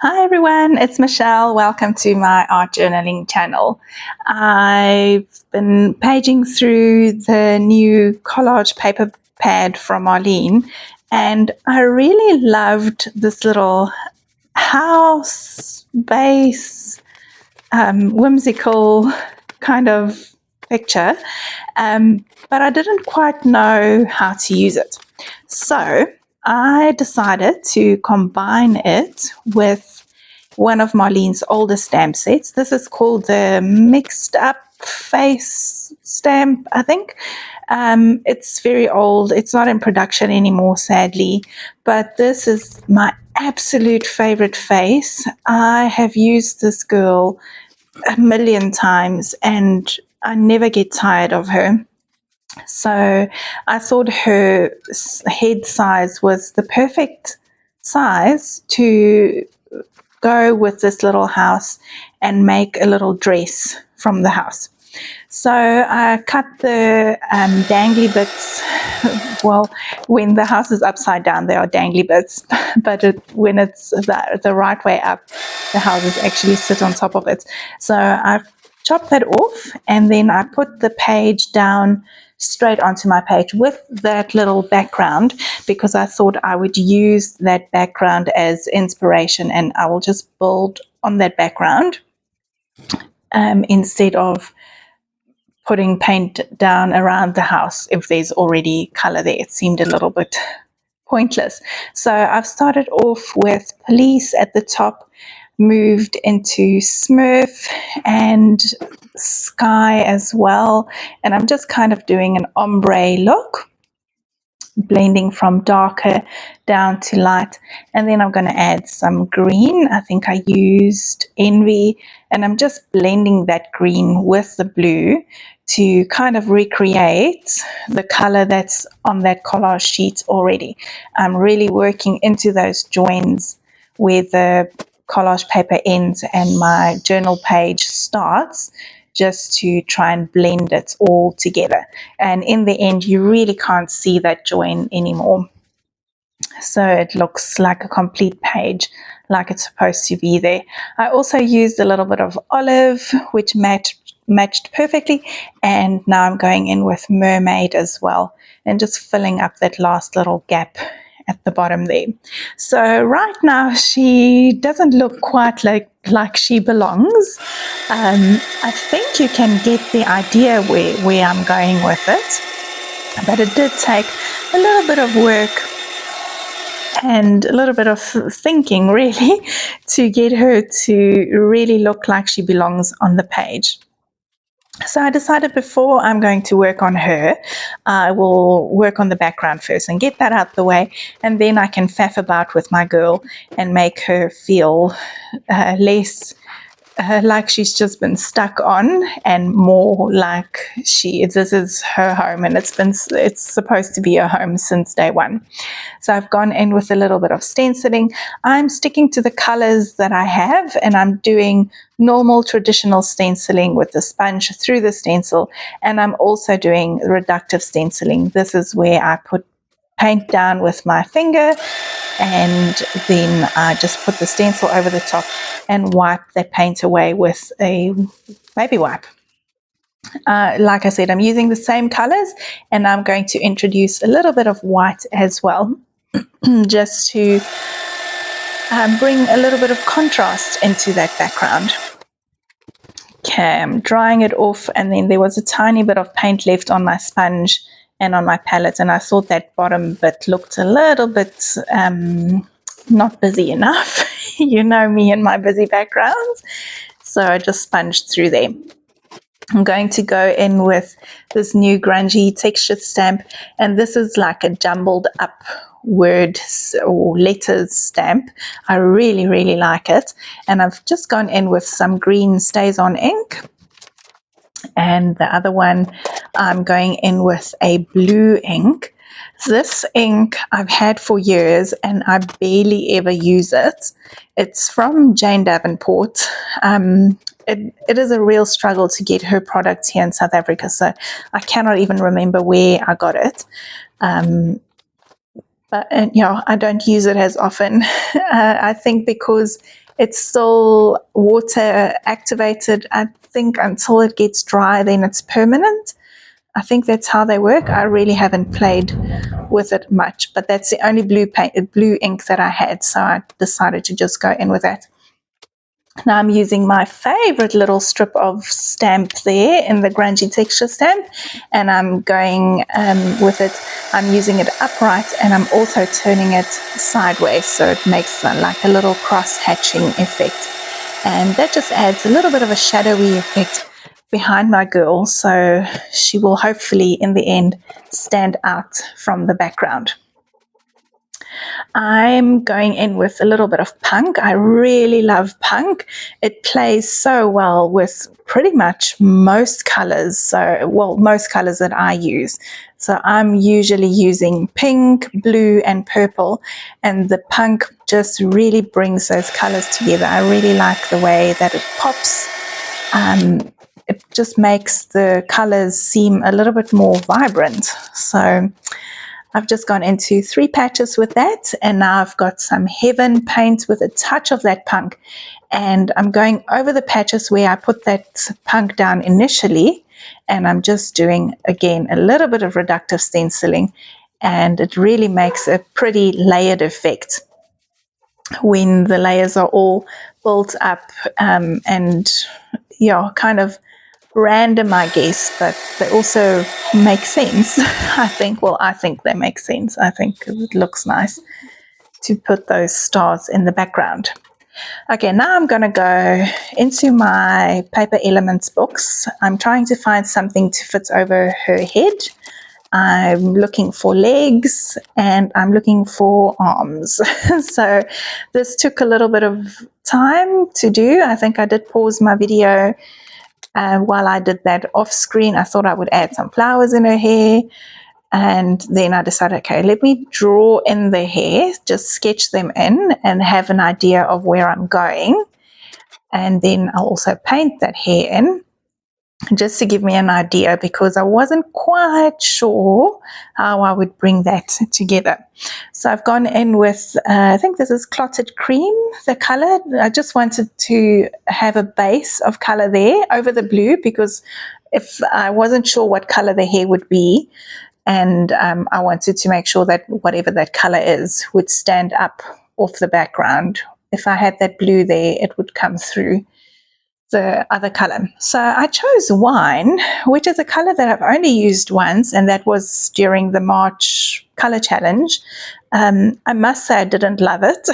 Hi everyone, it's Michelle. Welcome to my art journaling channel. I've been paging through the new collage paper pad from Arlene, and I really loved this little house base, whimsical kind of picture, but I didn't quite know how to use it. So I decided to combine it with one of Marlene's older stamp sets. This is called the Mixed Up Face stamp, I think. It's very old. It's not in production anymore, sadly. But this is my absolute favorite face. I have used this girl a million times and I never get tired of her. So I thought her head size was the perfect size to go with this little house and make a little dress from the house. So I cut the dangly bits. Well, when the house is upside down, there are dangly bits, but when it's the right way up, the houses actually sit on top of it. So I chopped that off, and then I put the page down straight onto my page with that little background because I thought I would use that background as inspiration, and I will just build on that background instead of putting paint down around the house if there's already color there. It seemed a little bit pointless. So I've started off with police at the top, moved into Smurf and sky as well. And I'm just kind of doing an ombre look, blending from darker down to light. And then I'm going to add some green. I think I used Envy, and I'm just blending that green with the blue to kind of recreate the color that's on that collage sheet already. I'm really working into those joins where the collage paper ends and my journal page starts, just to try and blend it all together. And in the end, you really can't see that join anymore. So it looks like a complete page, like it's supposed to be there. I also used a little bit of olive, which matched perfectly. And now I'm going in with mermaid as well, and just filling up that last little gap at the bottom there. So right now she doesn't look quite like she belongs. I think you can get the idea where I'm going with it, but it did take a little bit of work and a little bit of thinking really to get her to really look like she belongs on the page. So I decided before I'm going to work on her, I will work on the background first and get that out the way, and then I can faff about with my girl and make her feel less like she's just been stuck on, and more like this is her home, and it's supposed to be a home since day one. So I've gone in with a little bit of stenciling. I'm sticking to the colors that I have, and I'm doing normal traditional stenciling with the sponge through the stencil, and I'm also doing reductive stenciling. This is where I put paint down with my finger, and then I just put the stencil over the top and wipe that paint away with a baby wipe. Like I said, I'm using the same colors, and I'm going to introduce a little bit of white as well, just to bring a little bit of contrast into that background. Okay, I'm drying it off, and then there was a tiny bit of paint left on my sponge and on my palette, and I thought that bottom bit looked a little bit not busy enough. You know me and my busy backgrounds. So I just sponged through there. I'm going to go in with this new grungy textured stamp, and this is like a jumbled up words or letters stamp. I really, really like it. And I've just gone in with some green StazOn ink. And the other one, I'm going in with a blue ink. This ink I've had for years and I barely ever use it. It's from Jane Davenport. It is a real struggle to get her products here in South Africa, so I cannot even remember where I got it. But yeah, I don't use it as often. I think because it's still water activated, I think until it gets dry, then it's permanent. I think that's how they work. I really haven't played with it much, but that's the only blue ink that I had, so I decided to just go in with that. Now I'm using my favorite little strip of stamp there in the grungy texture stamp, and I'm going with it. I'm using it upright, and I'm also turning it sideways, so it makes like a little cross hatching effect, and that just adds a little bit of a shadowy effect behind my girl, so she will hopefully in the end stand out from the background. I'm going in with a little bit of punk. I really love punk. It plays so well with pretty much most colors. So, well, most colors that I use. So I'm usually using pink, blue, and purple. And the punk just really brings those colors together. I really like the way that it pops. It just makes the colors seem a little bit more vibrant. So I've just gone into 3 patches with that, and now I've got some Heaven paint with a touch of that punk, and I'm going over the patches where I put that punk down initially, and I'm just doing again a little bit of reductive stenciling, and it really makes a pretty layered effect when the layers are all built up, and yeah, kind of random, I guess, but they also make sense. I think they make sense. I think it looks nice to put those stars in the background. Okay, now I'm going to go into my Paper Elements books. I'm trying to find something to fit over her head. I'm looking for legs and I'm looking for arms. So this took a little bit of time to do. I think I did pause my video while I did that off screen. I thought I would add some flowers in her hair. And then I decided, okay, let me draw in the hair, just sketch them in and have an idea of where I'm going. And then I'll also paint that hair in just to give me an idea, because I wasn't quite sure how I would bring that together. So I've gone in with, I think this is Clotted Cream, the color. I just wanted to have a base of color there over the blue, because if I wasn't sure what color the hair would be, and I wanted to make sure that whatever that color is would stand up off the background. If I had that blue there, it would come through the other color. So I chose Wine, which is a color that I've only used once, and that was during the March color challenge. I must say I didn't love it.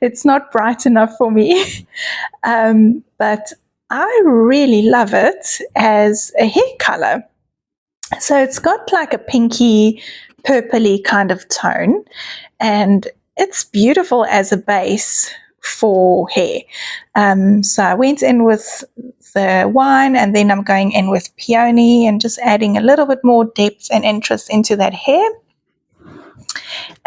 It's not bright enough for me, but I really love it as a hair color. So it's got like a pinky, purpley kind of tone, and it's beautiful as a base for hair. So I went in with the Wine, and then I'm going in with Peony and just adding a little bit more depth and interest into that hair.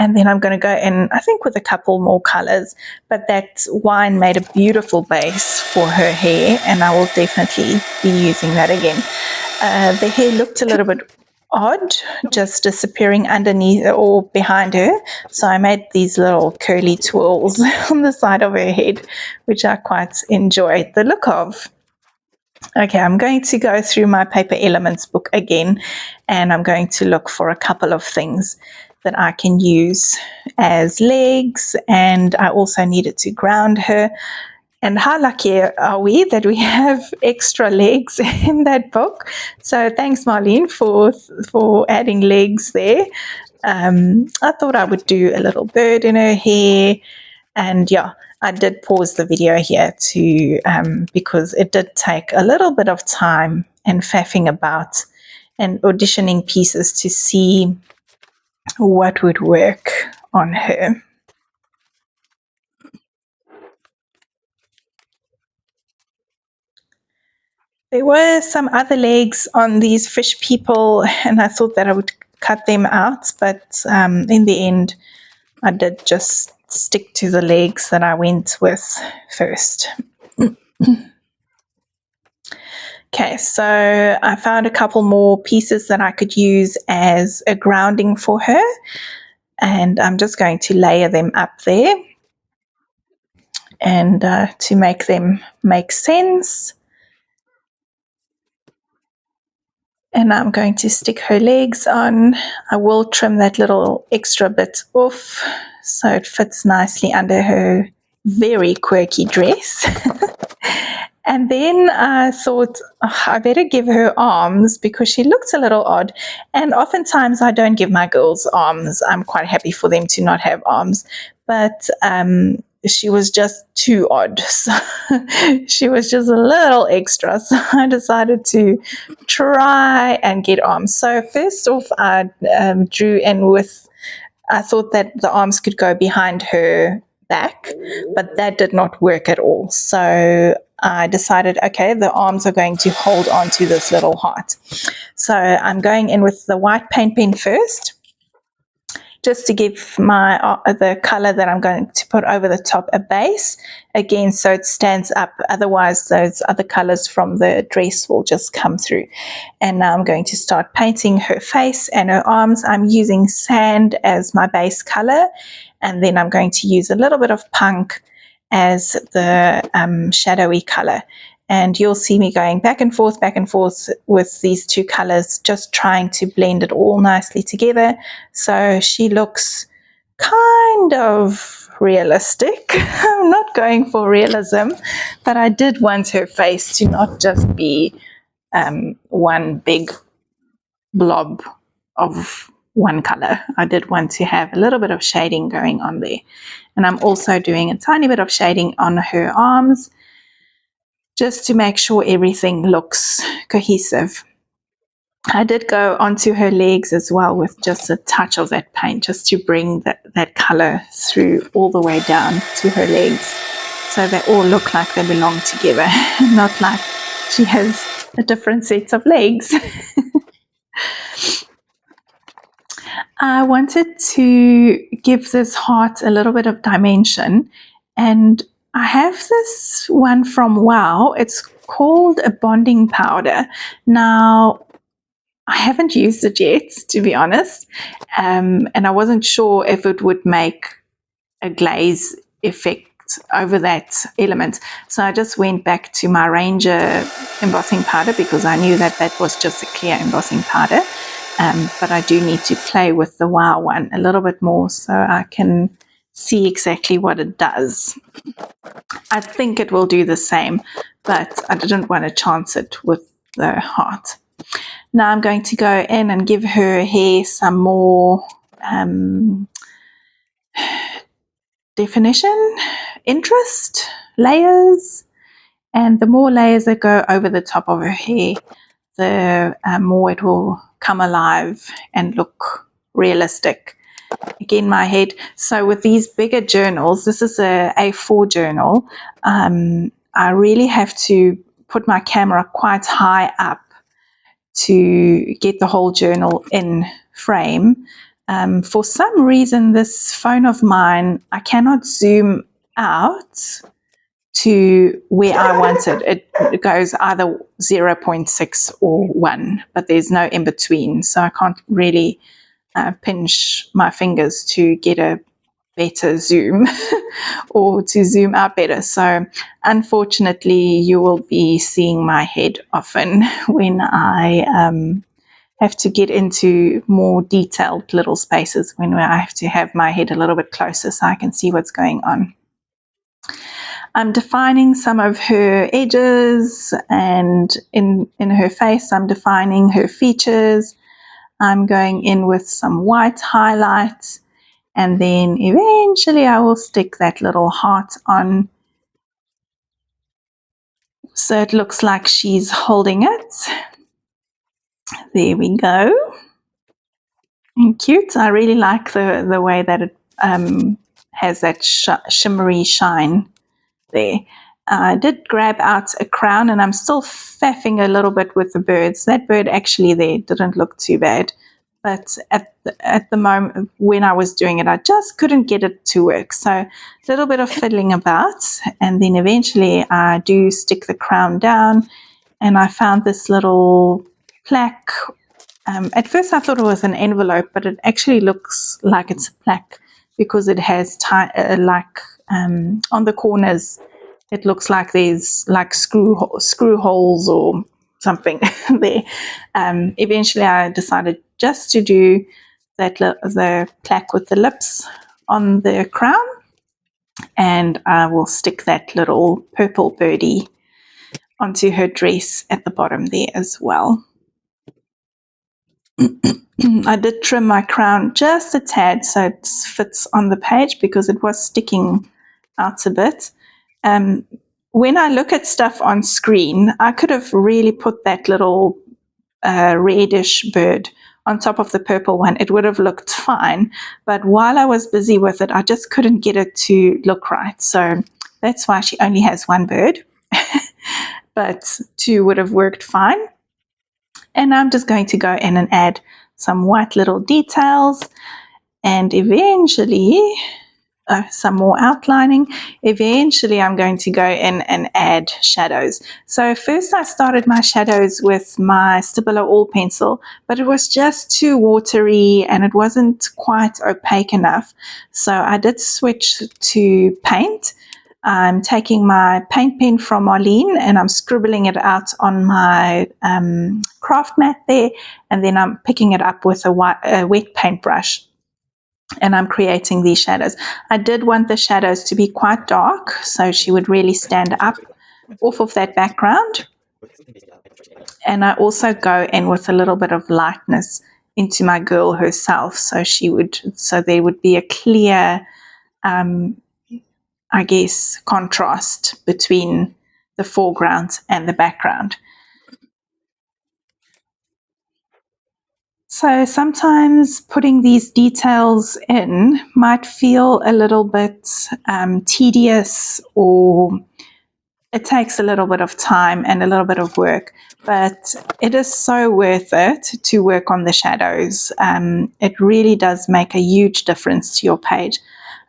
And then I'm going to go in, I think, with a couple more colors, but that Wine made a beautiful base for her hair, and I will definitely be using that again. The hair looked a little bit odd, just disappearing underneath or behind her. So I made these little curly twirls on the side of her head, which I quite enjoyed the look of. Okay, I'm going to go through my Paper Elements book again, and I'm going to look for a couple of things that I can use as legs, and I also needed to ground her. And how lucky are we that we have extra legs in that book? So thanks, Marlene, for adding legs there. I thought I would do a little bird in her hair. And yeah, I did pause the video here to because it did take a little bit of time and faffing about and auditioning pieces to see what would work on her. There were some other legs on these fish people, and I thought that I would cut them out, but in the end, I did just stick to the legs that I went with first. Okay, so I found a couple more pieces that I could use as a grounding for her. And I'm just going to layer them up there, and to make them make sense. And I'm going to stick her legs on. I will trim that little extra bit off so it fits nicely under her very quirky dress. And then I thought, I better give her arms because she looks a little odd. And oftentimes I don't give my girls arms. I'm quite happy for them to not have arms. But she was just too odd. So she was just a little extra. So I decided to try and get arms. So first off, I drew in with, I thought that the arms could go behind her back, but that did not work at all. So I decided, okay, the arms are going to hold on to this little heart. So I'm going in with the white paint pen first, just to give my the color that I'm going to put over the top a base again, so it stands up. Otherwise those other colors from the dress will just come through. And now I'm going to start painting her face and her arms. I'm using sand as my base color, and then I'm going to use a little bit of punk as the shadowy color. And you'll see me going back and forth with these two colors, just trying to blend it all nicely together. So she looks kind of realistic. I'm not going for realism, but I did want her face to not just be one big blob of one color. I did want to have a little bit of shading going on there. And I'm also doing a tiny bit of shading on her arms, just to make sure everything looks cohesive. I did go onto her legs as well with just a touch of that paint, just to bring that color through all the way down to her legs, so they all look like they belong together, not like she has a different set of legs. I wanted to give this heart a little bit of dimension, and I have this one from Wow. It's called a bonding powder. Now, I haven't used it yet, to be honest, and I wasn't sure if it would make a glaze effect over that element. So I just went back to my Ranger embossing powder because I knew that that was just a clear embossing powder. But I do need to play with the Wow one a little bit more so I can see exactly what it does. I think it will do the same, but I didn't want to chance it with the heart. Now I'm going to go in and give her hair some more definition, interest, layers. And the more layers that go over the top of her hair, the more it will come alive and look realistic. Again, my head. So with these bigger journals, this is a A4 journal, I really have to put my camera quite high up to get the whole journal in frame. For some reason, this phone of mine, I cannot zoom out to where I want it. It goes either 0.6 or 1, but there's no in between. So I can't really pinch my fingers to get a better zoom or to zoom out better. So unfortunately, you will be seeing my head often when I have to get into more detailed little spaces, when I have to have my head a little bit closer so I can see what's going on. I'm defining some of her edges, and in her face, I'm defining her features. I'm going in with some white highlights, and then eventually I will stick that little heart on so it looks like she's holding it. There we go. And cute. I really like the way that it has that shimmery shine there. I did grab out a crown, and I'm still faffing a little bit with the birds. That bird actually there didn't look too bad, but at the moment when I was doing it, I just couldn't get it to work. So a little bit of fiddling about, and then eventually I do stick the crown down, and I found this little plaque At first I thought it was an envelope, but it actually looks like it's a plaque because it has on the corners it looks like there's like screw holes or something there. Eventually I decided just to do the plaque with the lips on the crown, and I will stick that little purple birdie onto her dress at the bottom there as well. I did trim my crown just a tad so it fits on the page because it was sticking out a bit. When I look at stuff on screen, I could have really put that little reddish bird on top of the purple one. It would have looked fine, but while I was busy with it, I just couldn't get it to look right. So that's why she only has one bird, but two would have worked fine. And I'm just going to go in and add some white little details, and eventually some more outlining. Eventually I'm going to go in and add shadows. So first I started my shadows with my Stabilo All pencil, but it was just too watery and it wasn't quite opaque enough. So I did switch to paint. I'm taking my paint pen from Marlene and I'm scribbling it out on my craft mat there, and then I'm picking it up with a wet paintbrush and I'm creating these shadows. I did want the shadows to be quite dark so she would really stand up off of that background. And I also go in with a little bit of lightness into my girl herself so there would be a clear I guess contrast between the foreground and the background. So sometimes putting these details in might feel a little bit tedious, or it takes a little bit of time and a little bit of work, but it is so worth it to work on the shadows. It really does make a huge difference to your page.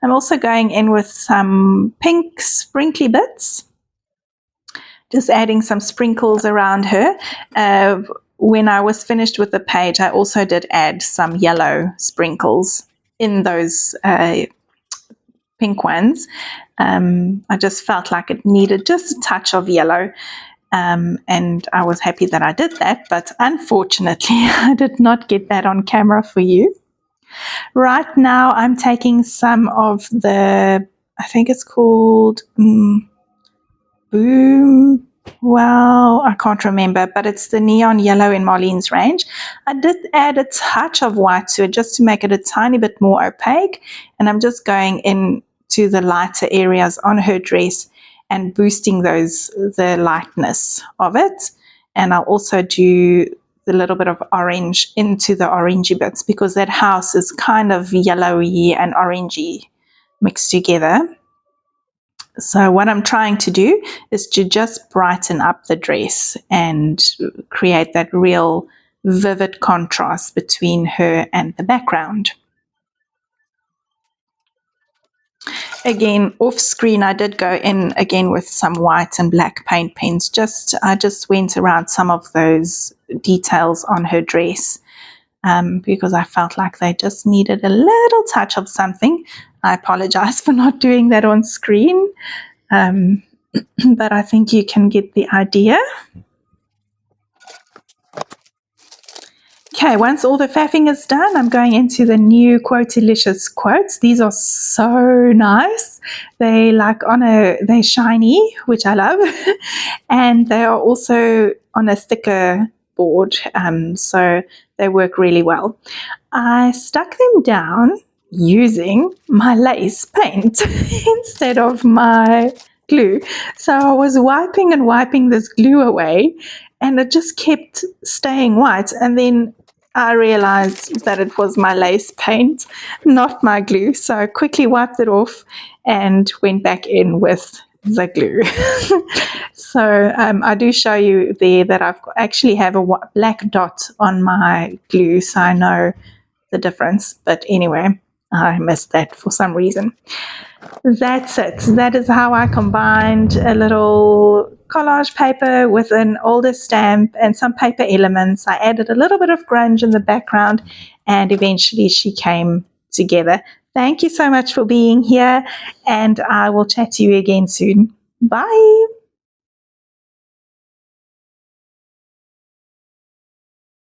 I'm also going in with some pink sprinkly bits, just adding some sprinkles around her. When I was finished with the page, I also did add some yellow sprinkles in those pink ones. I just felt like it needed just a touch of yellow, and I was happy that I did that, but unfortunately I did not get that on camera for you. Right now I'm taking some of the, I think it's called Boom. Well, I can't remember, but it's the neon yellow in Marlene's range. I did add a touch of white to it just to make it a tiny bit more opaque, and I'm just going into the lighter areas on her dress and boosting the lightness of it. And I'll also do the little bit of orange into the orangey bits because that house is kind of yellowy and orangey mixed together. So what I'm trying to do is to just brighten up the dress and create that real vivid contrast between her and the background. Again, off screen, I did go in again with some white and black paint pens. I just went around some of those details on her dress because I felt like they just needed a little touch of something. I apologize for not doing that on screen, but I think you can get the idea. Okay, once all the faffing is done, I'm going into the new Quotelicious quotes. These are so nice. They're shiny, which I love, and they are also on a sticker board, so they work really well. I stuck them down using my lace paint instead of my glue. So I was wiping and wiping this glue away, and it just kept staying white. And then I realized that it was my lace paint, not my glue. So I quickly wiped it off and went back in with the glue. So I do show you there that I've actually have a black dot on my glue, so I know the difference. But anyway, I missed that for some reason. That's it. That is how I combined a little collage paper with an older stamp and some paper elements. I added a little bit of grunge in the background, and eventually she came together. Thank you so much for being here, and I will chat to you again soon. Bye.